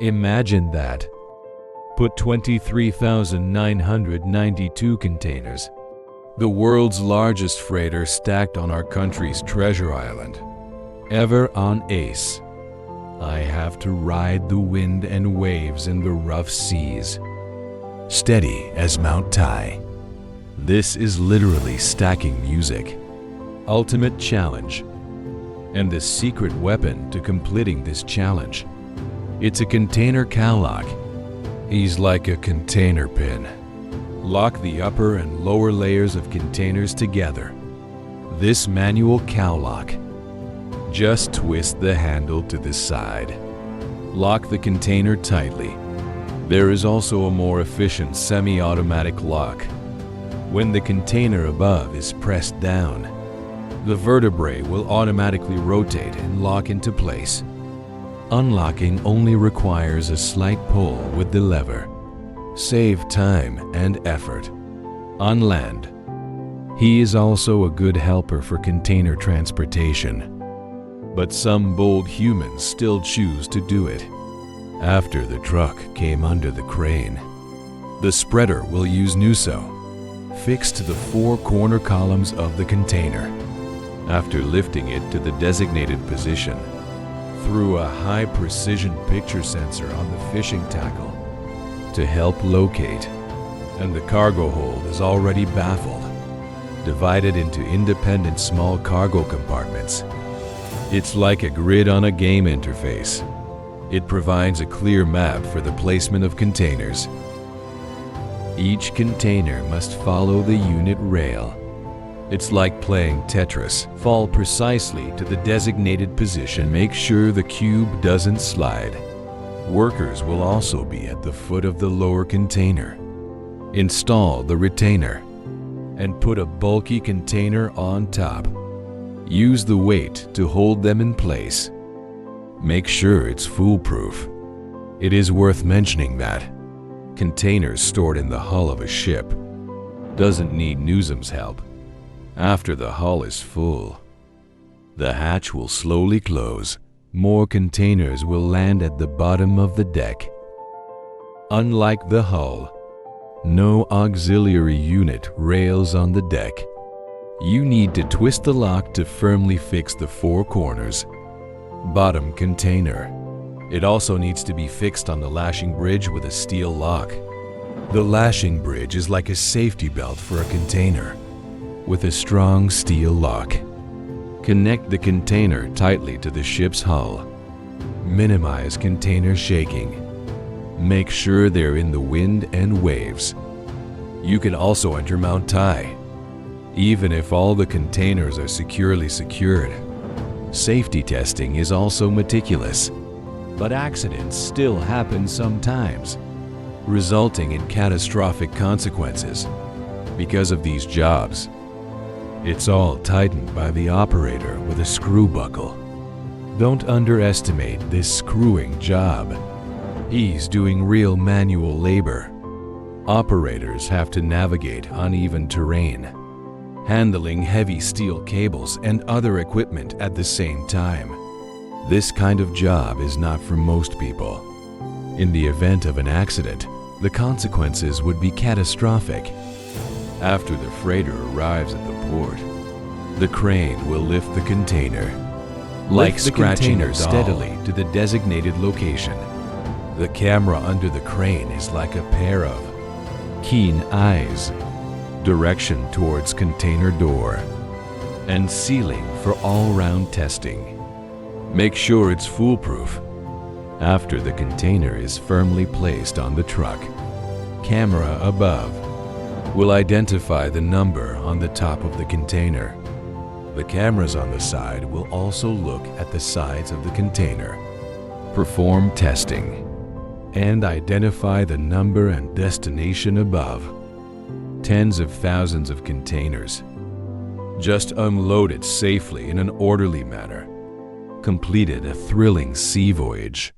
Imagine that. Put 23,992 containers, the world's largest freighter, stacked on our country's treasure island. Ever on ace, I have to ride the wind and waves in the rough seas, steady as Mount Tai. This is literally stacking music, ultimate challenge, and the secret weapon to completing this challenge. It's a container cowlock. He's like a container pin. Lock the upper and lower layers of containers together. This manual cowlock. Just twist the handle to the side. Lock the container tightly. There is also a more efficient semi-automatic lock. When the container above is pressed down, the vertebrae will automatically rotate and lock into place. Unlocking only requires a slight pull with the lever. Save time and effort. On land, he is also a good helper for container transportation. But some bold humans still choose to do it. After the truck came under the crane, the spreader will use NUSO, fixed to the four corner columns of the container. After lifting it to the designated position, through a high-precision picture sensor on the fishing tackle to help locate, and the cargo hold is already baffled, divided into independent small cargo compartments. It's like a grid on a game interface. It provides a clear map for the placement of containers. Each container must follow the unit rail. It's like playing Tetris. Fall precisely to the designated position. Make sure the cube doesn't slide. Workers will also be at the foot of the lower container. Install the retainer and put a bulky container on top. Use the weight to hold them in place. Make sure it's foolproof. It is worth mentioning that containers stored in the hull of a ship doesn't need NUSM's help. After the hull is full, the hatch will slowly close. More containers will land at the bottom of the deck. Unlike the hull, no auxiliary unit rails on the deck. You need to twist the lock to firmly fix the four corners. Bottom container. It also needs to be fixed on the lashing bridge with a steel lock. The lashing bridge is like a safety belt for a container, with a strong steel lock. Connect the container tightly to the ship's hull. Minimize container shaking. Make sure they're in the wind and waves. You can also enter Mount Tai, even if all the containers are securely secured. Safety testing is also meticulous, but accidents still happen sometimes, resulting in catastrophic consequences. Because of these jobs, it's all tightened by the operator with a screw buckle. Don't underestimate this screwing job. He's doing real manual labor. Operators have to navigate uneven terrain, handling heavy steel cables and other equipment at the same time. This kind of job is not for most people. In the event of an accident, the consequences would be catastrophic. After the freighter arrives at the port, the crane will lift the container, like scratching it steadily to the designated location. The camera under the crane is like a pair of keen eyes, direction towards container door, and ceiling for all-round testing. Make sure it's foolproof. After the container is firmly placed on the truck, camera above will identify the number on the top of the container. The cameras on the side will also look at the sides of the container, perform testing, and identify the number and destination above. Tens of thousands of containers. Just unload it safely in an orderly manner. Completed a thrilling sea voyage.